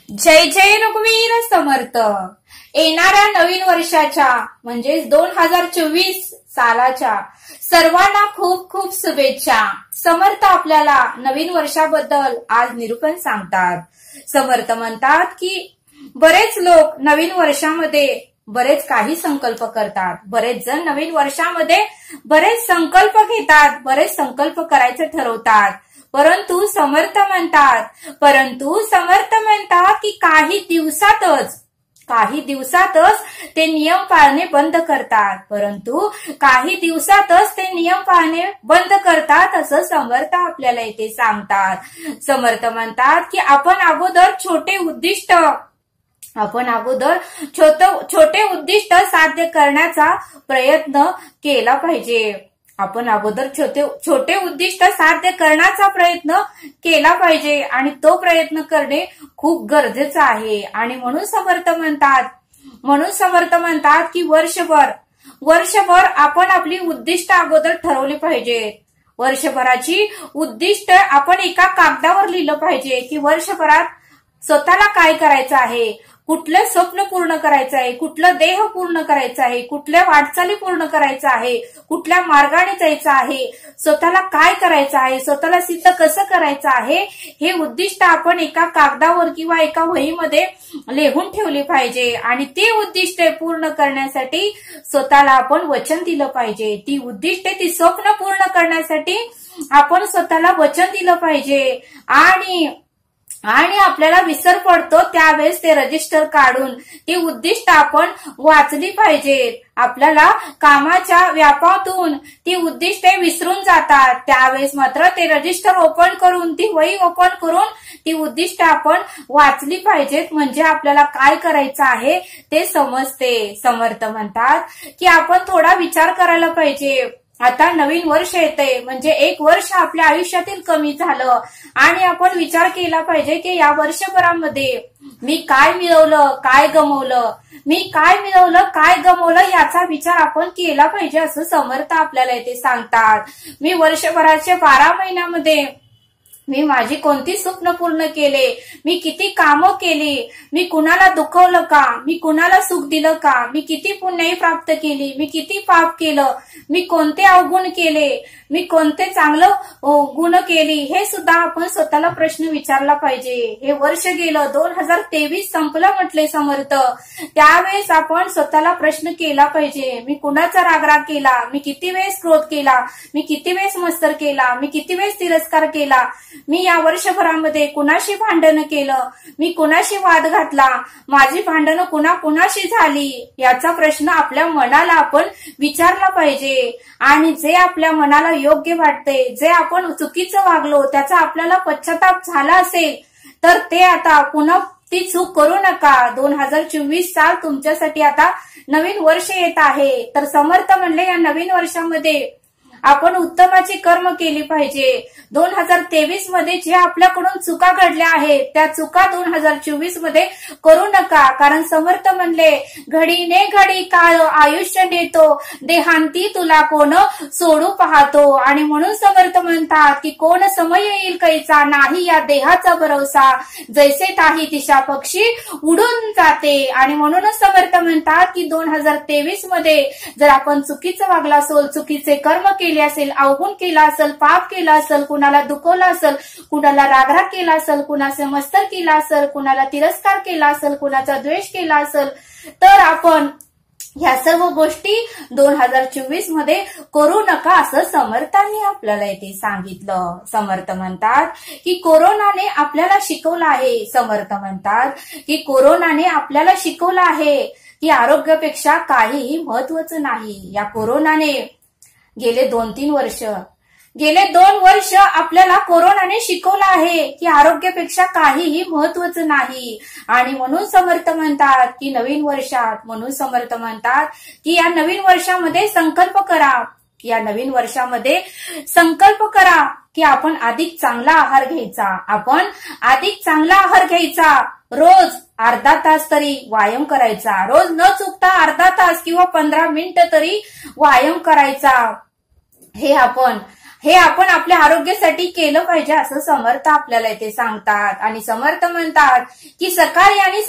जय जय रघुवीर समर्थ। येणाऱ्या नवीन वर्षाच्या म्हणजे 2024 सालाच्या सर्वांना खूप खूप शुभेच्छा। समर्थ आपल्याला नवीन वर्षाबद्दल आज निरूपण सांगतात। समर्थ म्हणतात की बरेच लोक नवीन वर्षामध्ये बरेच काही संकल्प करतात। बरेच जण नवीन वर्षामध्ये बरेच संकल्प घेतात, बरेच संकल्प करायचे ठरवतात। परंतु समर्थ म्हणतात की काही दिवसातच ते नियम पाळणे बंद करतात। परंतु काही दिवसातच ते नियम पाळणे बंद करतात असं समर्थ आपल्याला इथे सांगतात। समर्थ म्हणतात की आपण अगोदर छोटे उद्दिष्ट साध्य करण्याचा प्रयत्न केला पाहिजे। आपण अगोदर छोटे उद्दिष्ट साध्य करण्याचा प्रयत्न केला पाहिजे आणि तो प्रयत्न करणे खूप गरजेचं आहे। आणि म्हणून समर्थ म्हणतात की वर्षभर आपण आपली उद्दिष्ट अगोदर ठरवली पाहिजेत। वर्षभराची उद्दिष्ट आपण एका कागदावर लिहिलं पाहिजे की वर्षभरात स्वतःला काय करायचं आहे, कुठलं स्वप्न पूर्ण करायचं आहे, कुठलं देह पूर्ण करायचं आहे, कुठल्या वाटचाली पूर्ण करायचं आहे, कुठल्या मार्गाने जायचं आहे, स्वतःला काय करायचं आहे, स्वतःला सिद्ध कसं करायचं आहे, हे उद्दिष्ट आपण एका कागदावर किंवा एका वहीमध्ये लिहून ठेवली पाहिजे। आणि ती उद्दिष्टे पूर्ण करण्यासाठी स्वतःला आपण वचन दिलं पाहिजे। ती उद्दिष्टे, ती स्वप्न पूर्ण करण्यासाठी आपण स्वतःला वचन दिलं पाहिजे। आणि आपल्याला विसर पडतो त्यावेळेस ते रजिस्टर काढून ती उद्दिष्ट आपण वाचली पाहिजेत। आपल्याला कामाच्या व्यापातून ती उद्दिष्टे विसरून जातात, त्यावेळेस मात्र ते रजिस्टर ओपन करून, ती वही ओपन करून ती उद्दिष्ट आपण वाचली पाहिजेत, म्हणजे आपल्याला काय करायचं आहे ते समजते। समर्थ म्हणतात की आपण थोडा विचार करायला पाहिजे। आता नवीन वर्ष येते म्हणजे एक वर्ष आपल्या आयुष्यातील कमी झालं आणि आपण विचार केला पाहिजे की या वर्षभरामध्ये मी काय मिळवलं, काय गमवलं याचा विचार आपण केला पाहिजे असं समर्थ आपल्याला इथे सांगतात। मी वर्षभराच्या 12 महिन्यामध्ये मी माझी कोणती स्वप्न पूर्ण केले, मी किती कामं केली, मी कुणाला दुखवलं का, मी कुणाला सुख दिलं का, मी किती पुण्याई प्राप्त केली, मी किती पाप केलं, मी कोणते अवगुण केले, मी कोणते चांगलं गुण केली, हे सुद्धा आपण स्वतःला प्रश्न विचारला पाहिजे। हे वर्ष गेलं, 2023 संपलं म्हटले समर्थ, त्यावेळेस आपण स्वतःला प्रश्न केला पाहिजे। मी कुणाचा रागराग केला, मी किती वेळेस क्रोध केला, मी किती वेळेस मत्सर केला, मी किती वेळेस तिरस्कार केला, मी या वर्षभरामध्ये कुणाशी भांडण केलं, मी कुणाशी वाद घातला, माझी भांडणं कुणाशी झाली, याचा प्रश्न आपल्या मनाला आपण विचारला पाहिजे। आणि जे आपल्या मनाला योग्य वाटते, जे आपण चुकीचं वागलो, त्याचा आपल्याला पश्चाताप झाला असेल तर ते आता पुन्हा ती चूक करू नका। 2024 साल तुमच्यासाठी आता नवीन वर्ष येत आहे, तर समर्थ म्हणले या नवीन वर्षामध्ये आपण उत्तमाची कर्म केली पाहिजे। 2023 मध्ये जे आपल्याकडून चुका घडल्या आहेत त्या चुका 2024 मध्ये करू नका, कारण समर्थ म्हणले घडीने घडी काळ आयुष्य देतो, देहांती तुला कोण सोडू पाहतो। आणि म्हणून समर्थ म्हणतात की कोण समय येईल कैचा, नाही या देहाचा भरोसा, जैसे ताही दिशा पक्षी उडून जाते। आणि म्हणूनच समर्थ म्हणतात की 2023 मध्ये जर आपण चुकीचं वागला असेल, चुकीचे कर्म केले असेल, अवगुण केला असेल, पाप केला असेल, कुणाला दुखवला असेल, कुणाला रागराग केला असेल, कुणाचे मत्सर केला असेल, कुणाला तिरस्कार केला असेल, कुणाचा द्वेष केला असेल, तर आपण ह्या सर्व गोष्टी 2024 मध्ये करू नका असं समर्थांनी आपल्याला इथे सांगितलं। समर्थ म्हणतात की कोरोनाने आपल्याला शिकवलं आहे। समर्थ म्हणतात की कोरोनाने आपल्याला शिकवलं आहे की आरोग्यापेक्षा काहीही महत्वाचं नाही। या कोरोनाने गेले 2 वर्ष आपल्याला कोरोनाने शिकवलं आहे की आरोग्यापेक्षा काहीही महत्वाचं नाही। आणि म्हणून समर्थ म्हणतात की नवीन वर्षात, म्हणून समर्थ म्हणतात की या नवीन वर्षामध्ये संकल्प करा की आपण अधिक चांगला आहार घ्यायचा, रोज अर्धा तास तरी व्यायाम करायचा, रोज न चुकता अर्धा तास किंवा 15 मिनिटं तरी व्यायाम करायचा। हे आपण हे आपण आपल्या आरोग्यासाठी केलं पाहिजे असं समर्थ आपल्याला इथे सांगतात. आणि समर्थ म्हणतात की सकाळी आणि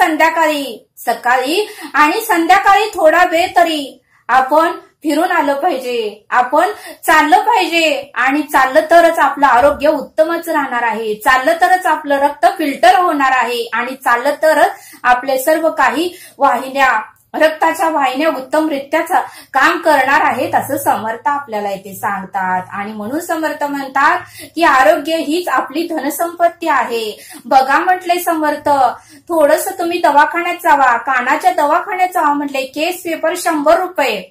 संध्याकाळी थोडा वेळ तरी आपण फिरून आलं पाहिजे, आपण चाललं पाहिजे. आणि चाललं तरच आपलं आरोग्य उत्तमच राहणार आहे, चाललं तरच आपलं रक्त फिल्टर होणार आहे, आणि चाललं तरच आपले सर्व काही रक्ताच्या वाहिन्या उत्तमरित्या काम करणार आहेत असं समर्थ आपल्याला इथे सांगतात. आणि म्हणून समर्थ म्हणतात की आरोग्य हीच आपली धनसंपत्ती आहे. बघा म्हटले समर्थ, थोडस तुम्ही दवाखान्यात जावा, कानाच्या दवाखान्यात जावा म्हटले, केस पेपर 100 रुपये,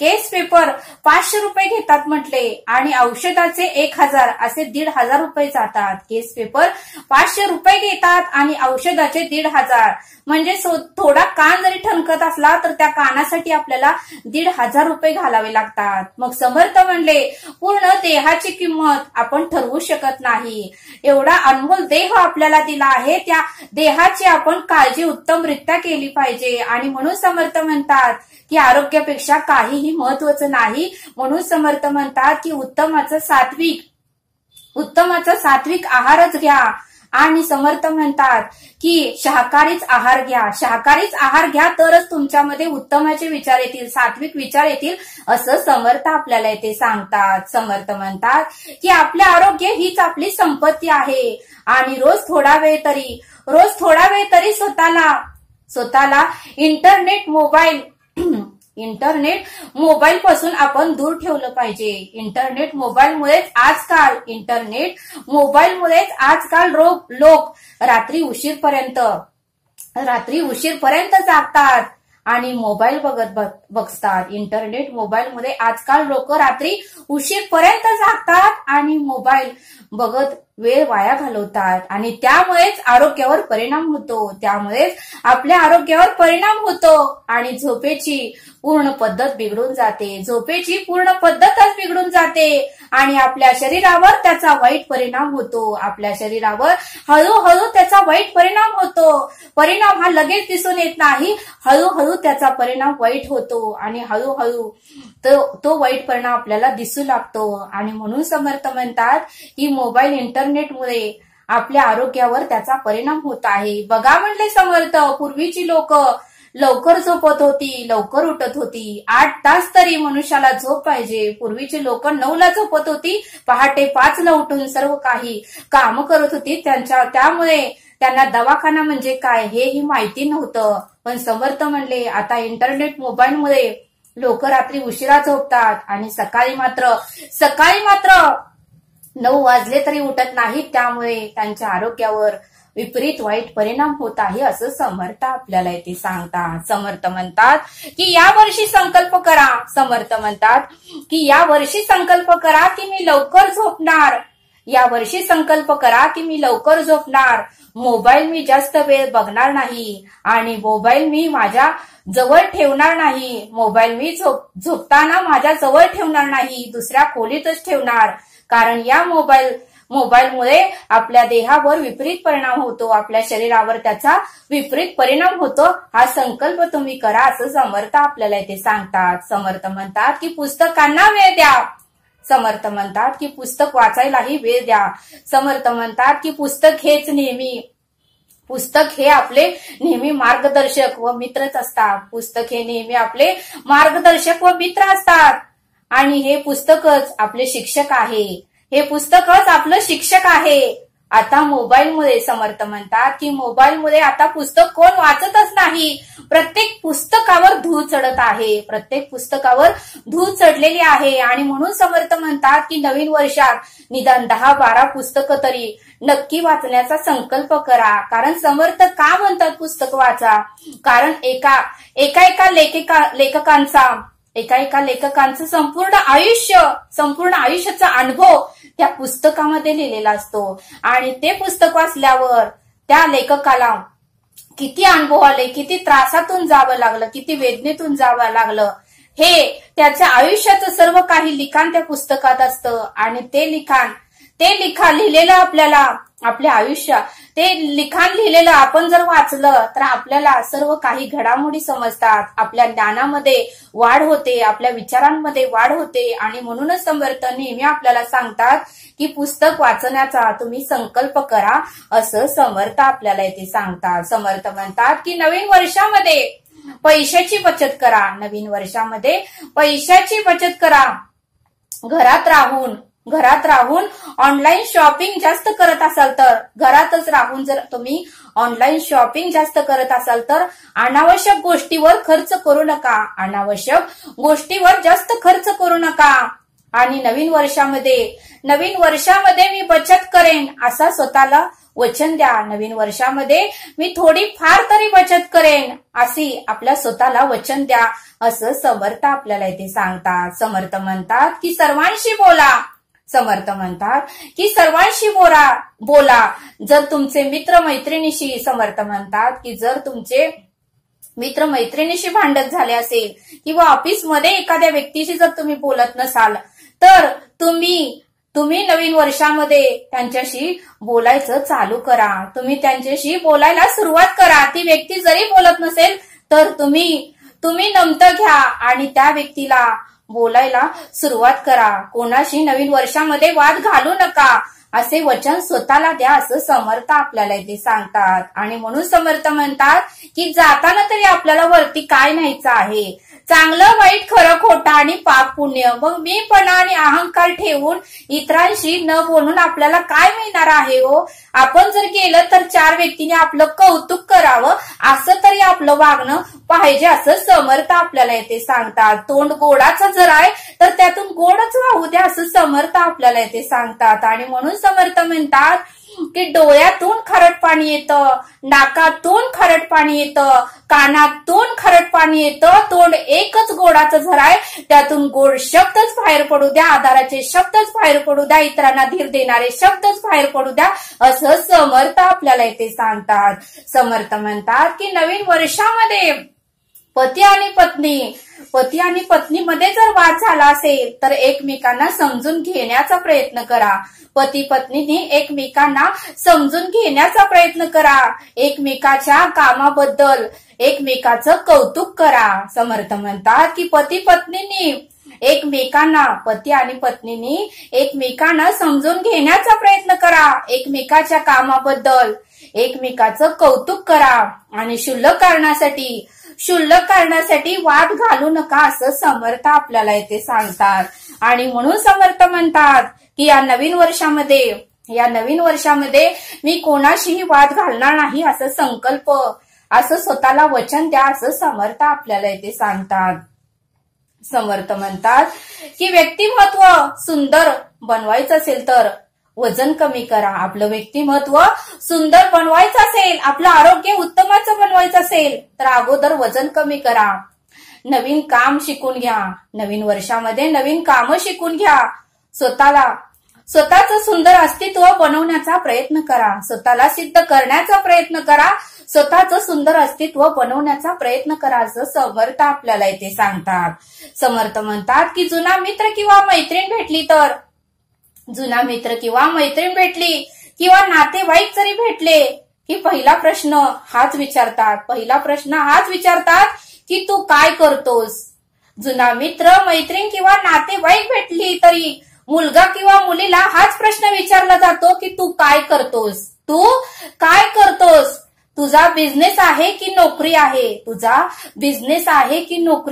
केस पेपर 500 रुपये घेतात म्हटले, आणि औषधाचे 1000 असे 1500 रुपये जातात. केस पेपर 500 रुपये घेतात आणि औषधाचे 1500, म्हणजे थोडा कान जरी ठणकत असला तर त्या कानासाठी आपल्याला 1500 रुपये घालावे लागतात. मग समर्थ म्हणले पूर्ण देहाची किंमत आपण ठरवू शकत नाही. एवढा अनमोल देह आपल्याला दिला आहे, त्या देहाची आपण काळजी उत्तमरित्या केली पाहिजे. आणि म्हणून समर्थ म्हणतात की आरोग्यापेक्षा काहीही महत्वाचं नाही. म्हणून समर्थ म्हणतात की उत्तमाचा सात्विक आहारच घ्या. आणि समर्थ म्हणतात की शाकाहारीच आहार घ्या, शाकाहारीच आहार घ्या तरच तुमच्यामध्ये उत्तमाचे विचार येतील, सात्विक विचार येतील असं समर्थ आपल्याला इथे सांगतात. समर्थ म्हणतात की आपले आरोग्य हीच आपली संपत्ती आहे. आणि रोज थोडा वेळ तरी स्वतःला इंटरनेट मोबाईल पासून आपण दूर ठेवलं पाहिजे. इंटरनेट मोबाईलमुळेच आजकाल लोक रात्री उशीरपर्यंत जागतात आणि मोबाईल बघतात. इंटरनेट मोबाईलमध्ये आजकाल लोक रात्री उशीरपर्यंत जागतात आणि मोबाईल बघत वेळ वाया घालवतात, आणि त्यामुळेच आरोग्यावर परिणाम होतो. आणि झोपेची पूर्ण पद्धतच बिघडून जाते, आणि आपल्या शरीरावर त्याचा वाईट परिणाम होतो. हळूहळू त्याचा वाईट परिणाम होतो. परिणाम हा लगेच दिसून येत नाही, हळूहळू त्याचा परिणाम वाईट होतो, आणि हळूहळू तो वाईट परिणाम आपल्याला दिसू लागतो. आणि म्हणून समर्थ म्हणतात की मोबाईल इंटरनेटमुळे आपल्या आरोग्यावर त्याचा परिणाम होत आहे. बघा म्हणले समर्थ, पूर्वीची लोक लवकर झोपत होती, लवकर उठत होती. 8 तास तरी मनुष्याला झोप पाहिजे. पूर्वीची लोक 9ला झोपत होती, पहाटे 5ला उठून सर्व काही काम करत होती. त्यामुळे त्यांना दवाखाना म्हणजे काय हेही माहिती नव्हतं. पण समर्थ म्हणले आता इंटरनेट मोबाईलमुळे लोक रात्री उशिरा झोपतात आणि सकाळी मात्र 9 वाजले तरी उठत नाहीत. त्यामुळे त्यांच्या आरोग्यावर विपरीत वाईट परिणाम होत आहे असं समर्थ आपल्याला इथे सांगतात. समर्थ म्हणतात की यावर्षी संकल्प करा की मी लवकर झोपणार. मोबाईल मी जास्त वेळ बघणार नाही, आणि मोबाईल मी माझ्या जवळ ठेवणार नाही. मोबाईल मी झोपताना माझ्या जवळ ठेवणार नाही, दुसऱ्या खोलीतच ठेवणार. कारण या मोबाईलमुळे आपल्या देहावर विपरीत परिणाम होतो, आपल्या शरीरावर त्याचा विपरीत परिणाम होतो. हा संकल्प तुम्ही करा असं समर्थ आपल्याला इथे सांगतात. समर्थ म्हणतात की पुस्तकांना वेळ द्या. समर्थ म्हणतात की पुस्तक वाचायलाही वेळ द्या. समर्थ म्हणतात की पुस्तक हे आपले नेहमी मार्गदर्शक व मित्रच असतात. पुस्तक हे नेहमी आपले मार्गदर्शक व मित्र असतात, आणि हे पुस्तकच आपले शिक्षक आहे. आता मोबाईलमुळे समर्थ म्हणतात की मोबाईलमुळे आता पुस्तक कोण वाचतच नाही. प्रत्येक पुस्तकावर धूळ चढलेली आहे. आणि म्हणून समर्थ म्हणतात की नवीन वर्षात निदान 10-12 पुस्तकं तरी नक्की वाचण्याचा संकल्प करा. कारण समर्थ का म्हणतात पुस्तक वाचा? कारण एका लेखकांचं संपूर्ण आयुष्याचा अनुभव त्या पुस्तकामध्ये लिहिलेला असतो, आणि ते पुस्तक वाचल्यावर त्या लेखकाला किती अनुभव आले, किती त्रासातून जावं लागलं, किती वेदनेतून जावं लागलं, हे त्याच्या आयुष्याचं सर्व काही लिखाण त्या पुस्तकात असतं. आणि ते लिखाण ते लिहिलेलं आपल्याला आपल्या आयुष्यात ते लिखाण लिहिलेलं आपण जर वाचलं तर आपल्याला सर्व काही घडामोडी समजतात, आपल्या ज्ञानामध्ये वाढ होते, आपल्या विचारांमध्ये वाढ होते. आणि म्हणूनच समर्थ नेहमी आपल्याला सांगतात की पुस्तक वाचण्याचा तुम्ही संकल्प करा, असं समर्थ आपल्याला इथे सांगतात. समर्थ म्हणतात की नवीन वर्षामध्ये पैशाची बचत करा, नवीन वर्षामध्ये पैशाची बचत करा. घरात राहून ऑनलाईन शॉपिंग जास्त करत असाल तर, घरातच राहून जर तुम्ही ऑनलाईन शॉपिंग जास्त करत असाल तर अनावश्यक गोष्टीवर खर्च करू नका, अनावश्यक गोष्टीवर जास्त खर्च करू नका. आणि नवीन वर्षामध्ये मी बचत करेन असा स्वतःला वचन द्या. नवीन वर्षामध्ये मी थोडी फार तरी बचत करेन अशी आपल्या स्वतःला वचन द्या, असं समर्थ आपल्याला इथे सांगतात. समर्थ म्हणतात की सर्वांशी बोला. समर्थ म्हणतात की सर्वांशी बोला. जर तुमचे मित्रमैत्रिणीशी, समर्थ म्हणतात की जर तुमचे मित्रमैत्रिणीशी भांडण झाले असेल किंवा ऑफिसमध्ये एखाद्या व्यक्तीशी जर तुम्ही बोलत नसाल तर तुम्ही नवीन वर्षामध्ये त्यांच्याशी बोलायचं चालू करा. तुम्ही त्यांच्याशी बोलायला सुरुवात करा. ती व्यक्ती जरी बोलत नसेल तर तुम्ही नमतं घ्या आणि त्या व्यक्तीला बोलायला सुरुवात करा. कोणाशी नवीन वर्षामध्ये वाद घालू नका असे वचन स्वतःला द्या, असं समर्थ आपल्याला इथे सांगतात. आणि म्हणून समर्थ म्हणतात की जाताना तरी आपल्याला वरती काय न्यायचं आहे, चांगलं वाईट खरं खोटं आणि पाप पुण्य. मग मीपणा आणि अहंकार ठेवून इतरांशी न बोलून आपल्याला काय मिळणार आहे हो? आपण जर गेलं तर 4 व्यक्तीने आपलं कौतुक करावं असं तरी आपलं वागणं पाहिजे, असं समर्थ आपल्याला येथे सांगतात. तोंड गोडाचं जर आहे तर त्यातून गोडच वाहू द्या, असं समर्थ आपल्याला येथे सांगतात. आणि म्हणून समर्थ म्हणतात की डोळ्यातून खारट पाणी येतं, नाकातून खारट पाणी येतं, कानातून खारट पाणी येतं, तोंड एकच गोडाचं झर आहे, त्यातून गोड शब्दच बाहेर पडू द्या, आधाराचे शब्दच बाहेर पडू द्या, इतरांना धीर देणारे शब्दच बाहेर पडू द्या, असं समर्थ आपल्याला इथे सांगतात. समर्थ म्हणतात की नवीन वर्षामध्ये पती आणि पत्नीमध्ये जर वाद झाला असेल तर एकमेकांना समजून घेण्याचा प्रयत्न करा. पती पत्नीने एकमेकांना समजून घेण्याचा प्रयत्न करा. एकमेकाच्या कामाबद्दल एकमेकाचं कौतुक करा. समर्थ म्हणतात की पती आणि पत्नीने एकमेकांना समजून घेण्याचा प्रयत्न करा. एकमेकाच्या कामाबद्दल एकमेकाचं कौतुक करा आणि क्षुल्लक कारणासाठी वाद घालू नका, असं समर्थ आपल्याला इथे सांगतात. आणि म्हणून समर्थ म्हणतात की या नवीन वर्षामध्ये मी कोणाशीही वाद घालणार नाही, असं संकल्प, असं स्वतःला वचन द्या, असं समर्थ आपल्याला इथे सांगतात. समर्थ म्हणतात की व्यक्तिमत्व सुंदर बनवायचं असेल तर वजन कमी करा. आपलं व्यक्तिमत्व सुंदर बनवायचं असेल, आपलं आरोग्य उत्तमाचं बनवायचं असेल तर अगोदर वजन कमी करा. नवीन काम शिकून घ्या. नवीन वर्षामध्ये नवीन कामं शिकून घ्या. स्वतःचं सुंदर अस्तित्व बनवण्याचा प्रयत्न करा. स्वतःला सिद्ध करण्याचा प्रयत्न करा. स्वतःचं सुंदर अस्तित्व बनवण्याचा प्रयत्न करा, असं समर्थ आपल्याला इथे सांगतात. समर्थ म्हणतात की जुना मित्र किंवा मैत्रीण भेटली किंवा नातेवाईक जरी भेटले की पहिला प्रश्न हाच विचारतात की तू काय करतोस. जुना मित्र मैत्रीण किंवा नातेवाईक भेटली तरी मुलगा किंवा मुलीला हाच प्रश्न विचारला जातो की तू काय करतोस. तुझा बिझनेस आहे की नोकरी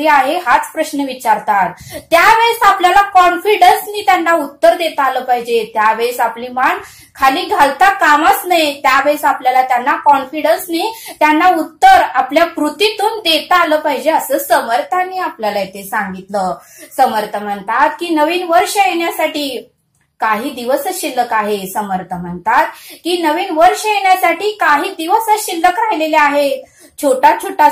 आहे, हाच प्रश्न विचारतात. त्यावेळेस आपल्याला कॉन्फिडन्सनी त्यांना उत्तर देता आलं पाहिजे. त्यावेळेस आपली मान खाली घालता कामाच नाही. त्यावेळेस आपल्याला त्यांना कॉन्फिडन्सनी त्यांना उत्तर आपल्या कृतीतून देता आलं पाहिजे, असं समर्थांनी आपल्याला इथे सांगितलं. समर्थ म्हणतात की नवीन वर्ष येण्यासाठी काही दिवस शिल्लक आहे. समर्थ म्हणतात की नवीन वर्ष येण्यासाठी काही दिवस शिल्लक राहिलेले आहेत. छोटा छोटा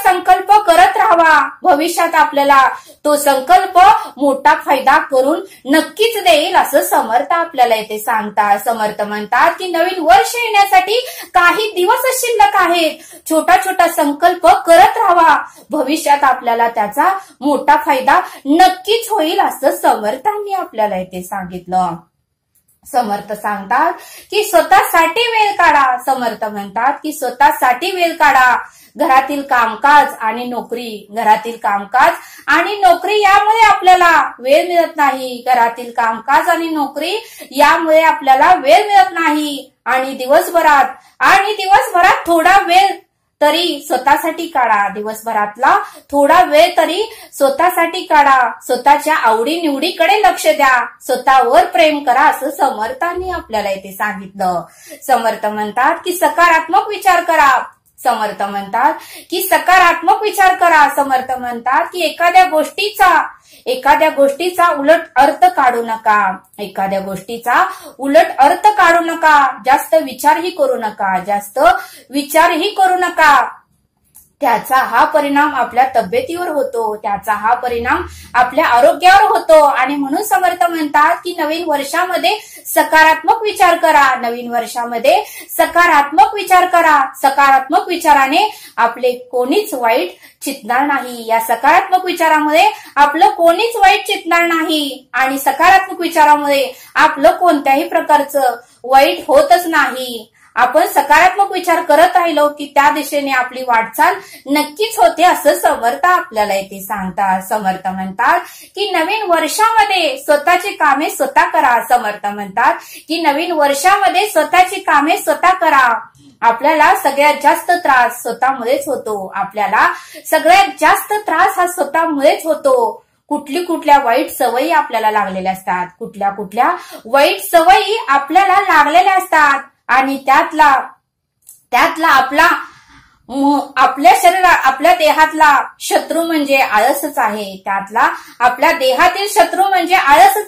संकल्प करत राहावा. भविष्यात आपल्याला तो संकल्प मोठा फायदा करून नक्कीच देईल असं समर्थ आपल्याला इथे सांगतात. समर्थ म्हणतात की नवीन वर्ष येण्यासाठी काही दिवस शिल्लक आहेत. छोटा संकल्प करत राहावा. भविष्यात आपल्याला त्याचा मोठा फायदा नक्कीच होईल असं समर्थांनी आपल्याला इथे सांगितलं. समर्थ सांगतात की स्वतःसाठी वेळ काढा. समर्थ म्हणतात की स्वतःसाठी वेळ काढा. घरातील कामकाज आणि नोकरी यामुळे आपल्याला वेळ मिळत नाही. घरातील कामकाज आणि नोकरी यामुळे आपल्याला वेळ मिळत नाही. आणि दिवसभरात थोडा वेळ तरी स्वतःसाठी काढा. दिवसभरातला थोडा वेळ तरी स्वतःसाठी काढा. स्वतःच्या आवडीनिवडीकडे लक्ष द्या. स्वतःवर प्रेम करा असं समर्थांनी आपल्याला इथे सांगितलं. समर्थ म्हणतात की सकारात्मक विचार करा. समर्थ म्हणतात की सकारात्मक विचार करा. समर्थ म्हणतात की एखाद्या गोष्टीचा उलट अर्थ काढू नका. जास्त विचारही करू नका. त्याचा हा परिणाम आपल्या तब्येतीवर होतो. त्याचा हा परिणाम आपल्या आरोग्यावर होतो. आणि म्हणून समर्थ म्हणतात की नवीन वर्षामध्ये सकारात्मक विचार करा. सकारात्मक विचाराने आपले कोणीच वाईट चितणार नाही. या सकारात्मक विचारामुळे आपलं कोणीच वाईट चितणार नाही. आणि सकारात्मक विचारामुळे आपलं कोणत्याही प्रकारचं वाईट होतच नाही. आपण सकारात्मक विचार करत राहिलो की त्या दिशेने आपली वाटचाल नक्कीच होते असं समर्थ आपल्याला इथे सांगतात. समर्थ म्हणतात की नवीन वर्षामध्ये स्वतःची कामे स्वतः करा. समर्थ म्हणतात की नवीन वर्षामध्ये स्वतःची कामे स्वतः करा. आपल्याला सगळ्यात जास्त त्रास स्वतःमुळेच होतो. कुठल्या वाईट सवयी आपल्याला लागलेल्या असतात. आणि त्यातला आपल्या आपल्या देहातला शत्रू म्हणजे आळसच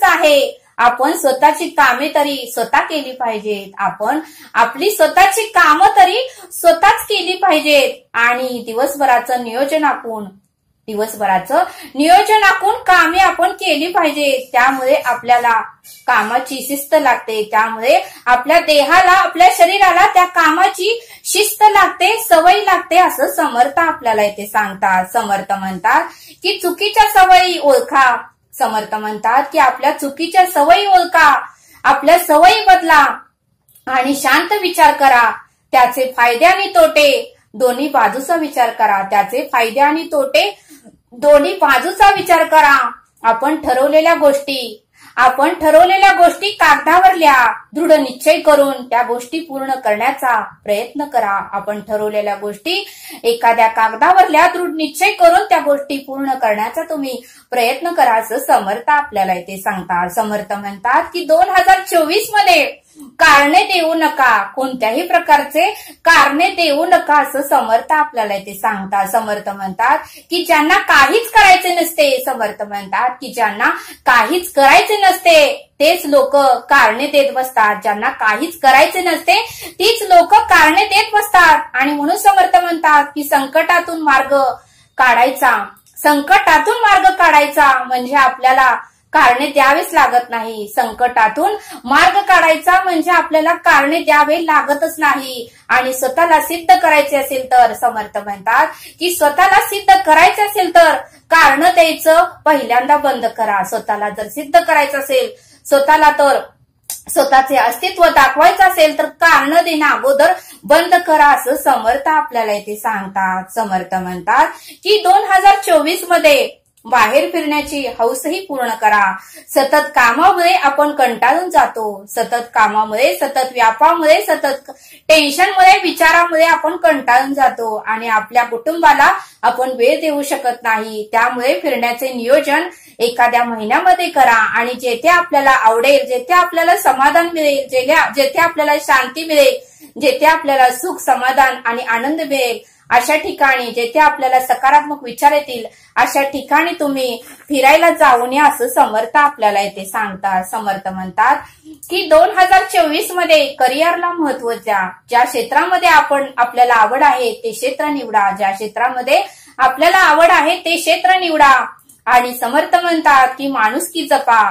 आहे. आपण स्वतःची कामे तरी स्वतः केली पाहिजेत. आपण आपली स्वतःची कामं तरी स्वतःच केली पाहिजेत. आणि दिवसभराचं नियोजन आखून कामे आपण केली पाहिजे. त्यामुळे आपल्याला कामाची शिस्त लागते. त्यामुळे आपल्या देहाला, आपल्या शरीराला त्या कामाची शिस्त लागते, सवय लागते असं समर्थ आपल्याला इथे सांगतात. समर्थ म्हणतात की चुकीच्या सवयी ओळखा. समर्थ म्हणतात की आपल्या चुकीच्या सवयी ओळखा. आपल्या सवयी बदला आणि शांत विचार करा. त्याचे फायदे आणि तोटे दोन्ही बाजूचा विचार करा. आपण ठरवलेल्या गोष्टी कागदावर लिहा. दृढ निश्चय करून त्या गोष्टी पूर्ण करण्याचा प्रयत्न करा. आपण ठरवलेल्या गोष्टी एखाद्या कागदावर लिहा. दृढ निश्चय करून त्या गोष्टी पूर्ण करण्याचा तुम्ही प्रयत्न करा असं समर्थ आपल्याला इथे सांगतात. समर्थ म्हणतात की 2024 मध्ये कारणे देऊ नका. कोणत्याही प्रकारचे कारणे देऊ नका असं समर्थ आपल्याला इथे सांगतात. समर्थ म्हणतात की ज्यांना काहीच करायचे नसते तेच लोक कारणे देत बसतात. ज्यांना काहीच करायचे नसते तीच लोक कारणे देत बसतात. आणि म्हणून समर्थ म्हणतात की संकटातून मार्ग काढायचा म्हणजे आपल्याला कारणे द्यावेच लागत नाही. संकटातून मार्ग काढायचा म्हणजे आपल्याला कारणे द्यावे लागतच नाही. आणि स्वतःला सिद्ध करायचे असेल तर समर्थ म्हणतात की स्वतःला सिद्ध करायचे असेल तर कारण द्यायचं पहिल्यांदा बंद करा. स्वतःला जर सिद्ध करायचं असेल, स्वतःला तर स्वतःचे अस्तित्व दाखवायचं असेल तर कारण देणं अगोदर बंद करा असं समर्थ आपल्याला इथे सांगतात. समर्थ म्हणतात की 2024 मध्ये बाहेर फिरण्याची हौसही पूर्ण करा. सतत कामामुळे आपण कंटाळून जातो. सतत कामामुळे, सतत व्यापामुळे, सतत टेन्शनमुळे, विचारामुळे आपण कंटाळून जातो आणि आपल्या कुटुंबाला आपण वेळ देऊ शकत नाही. त्यामुळे फिरण्याचे नियोजन एखाद्या महिन्यामध्ये करा आणि जेथे आपल्याला आवडेल, जेथे आपल्याला समाधान मिळेल, जेथे आपल्याला शांती मिळेल, जेथे आपल्याला सुख, समाधान आणि आनंद मिळेल अशा ठिकाणी जिथे आपल्याला सकारात्मक विचार येतील अशा ठिकाणी तुम्ही फिरायला जाऊन या असं समर्थ आपल्याला इथे सांगतात. समर्थ म्हणतात की 2024 मध्ये करिअरला महत्व द्या. ज्या क्षेत्रामध्ये आपल्याला आवड आहे ते क्षेत्र निवडा. ज्या क्षेत्रामध्ये आपल्याला आवड आहे ते क्षेत्र निवडा. आणि समर्थ म्हणतात की माणुसकी जपा.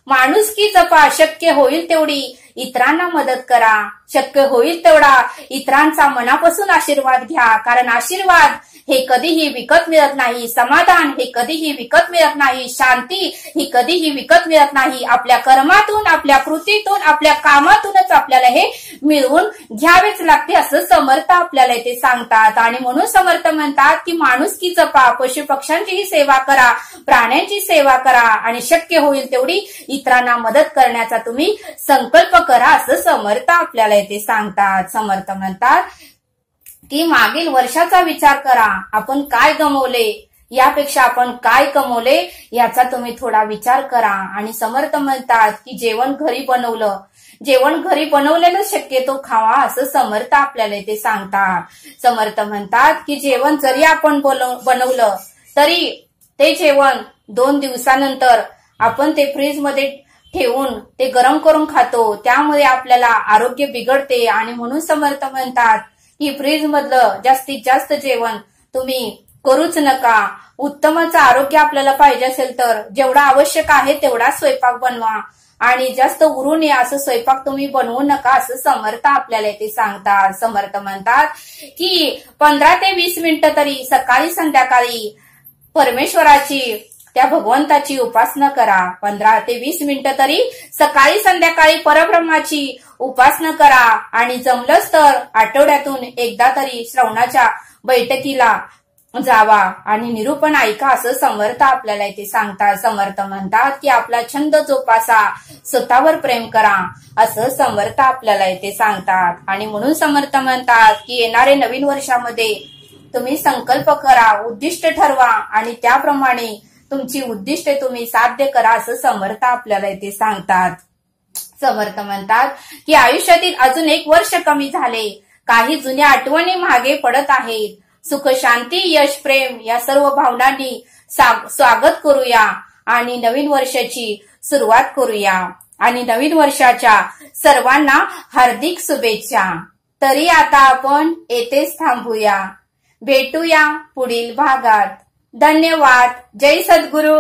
माणुसकी जपा. शक्य होईल तेवढी इतरांना मदत करा. शक्य होईल तेवढा इतरांचा मनापासून आशीर्वाद घ्या. कारण आशीर्वाद हे कधीही विकत मिळत नाही. समाधान हे कधीही विकत मिळत नाही. शांती ही कधीही विकत मिळत नाही. आपल्या कर्मातून, आपल्या कृतीतून, आपल्या कामातूनच आपल्याला हे मिळवून घ्यावेच लागते असं समर्थ आपल्याला इथे सांगतात. आणि म्हणून समर्थ म्हणतात की माणुसकी जपा. पशु पक्ष्यांचीही सेवा करा, प्राण्यांची सेवा करा आणि शक्य होईल तेवढी इतरांना मदत करण्याचा तुम्ही संकल्प करा असं समर्थ आपल्याला इथे सांगतात. समर्थ म्हणतात की मागील वर्षाचा विचार करा. आपण काय गमावले यापेक्षा आपण काय कमवले याचा तुम्ही थोडा विचार करा. आणि समर्थ म्हणतात की जेवण घरी बनवलं, जेवण घरी बनवलेलं शक्यतो खावा असं समर्थ आपल्याला इथे सांगतात. समर्थ म्हणतात की जेवण जरी आपण बनवलं तरी ते जेवण 2 दिवसानंतर आपण ते फ्रीज मध्ये ठेवून ते गरम करून खातो. त्यामुळे आपल्याला आरोग्य बिघडते. आणि म्हणून समर्थ म्हणतात की फ्रीज मधलं जास्तीत जास्त जेवण तुम्ही करूच नका. उत्तमच आरोग्य आपल्याला पाहिजे असेल तर जेवढा आवश्यक आहे तेवढा स्वयंपाक बनवा आणि जास्त उरू नये असं स्वयंपाक तुम्ही बनवू नका असं समर्थ आपल्याला इथे सांगतात. समर्थ म्हणतात की 15 ते 20 मिनिटं तरी सकाळी संध्याकाळी परमेश्वराची, त्या भगवंताची उपासना करा. 15 ते 20 मिनिटं तरी सकाळी संध्याकाळी परब्रह्माची उपासना करा. आणि जमलंच तर आठवड्यातून एकदा तरी श्रवणाच्या बैठकीला जावा आणि निरूपण ऐका असं समर्थ आपल्याला इथे सांगतात. समर्थ म्हणतात की आपला छंद जोपासा, स्वतःवर प्रेम करा असं समर्थ आपल्याला इथे सांगतात. आणि म्हणून समर्थ म्हणतात की येणारे नवीन वर्षामध्ये तुम्ही संकल्प करा, उद्दिष्ट ठरवा आणि त्याप्रमाणे तुमची उद्दिष्टे तुम्ही साध्य करा असं समर्थ आपल्याला इथे सांगतात. समर्थ म्हणतात की आयुष्यातील अजून 1 वर्ष कमी झाले. काही जुन्या आठवणी मागे पडत आहेत. सुख, शांती, यश, प्रेम या सर्व भावनांनी स्वागत करूया आणि नवीन वर्षाची सुरुवात करूया. आणि नवीन वर्षाच्या सर्वांना हार्दिक शुभेच्छा. तरी आता आपण येथेच थांबूया. भेटूया पुढील भागात. धन्यवाद. जय सद्गुरु.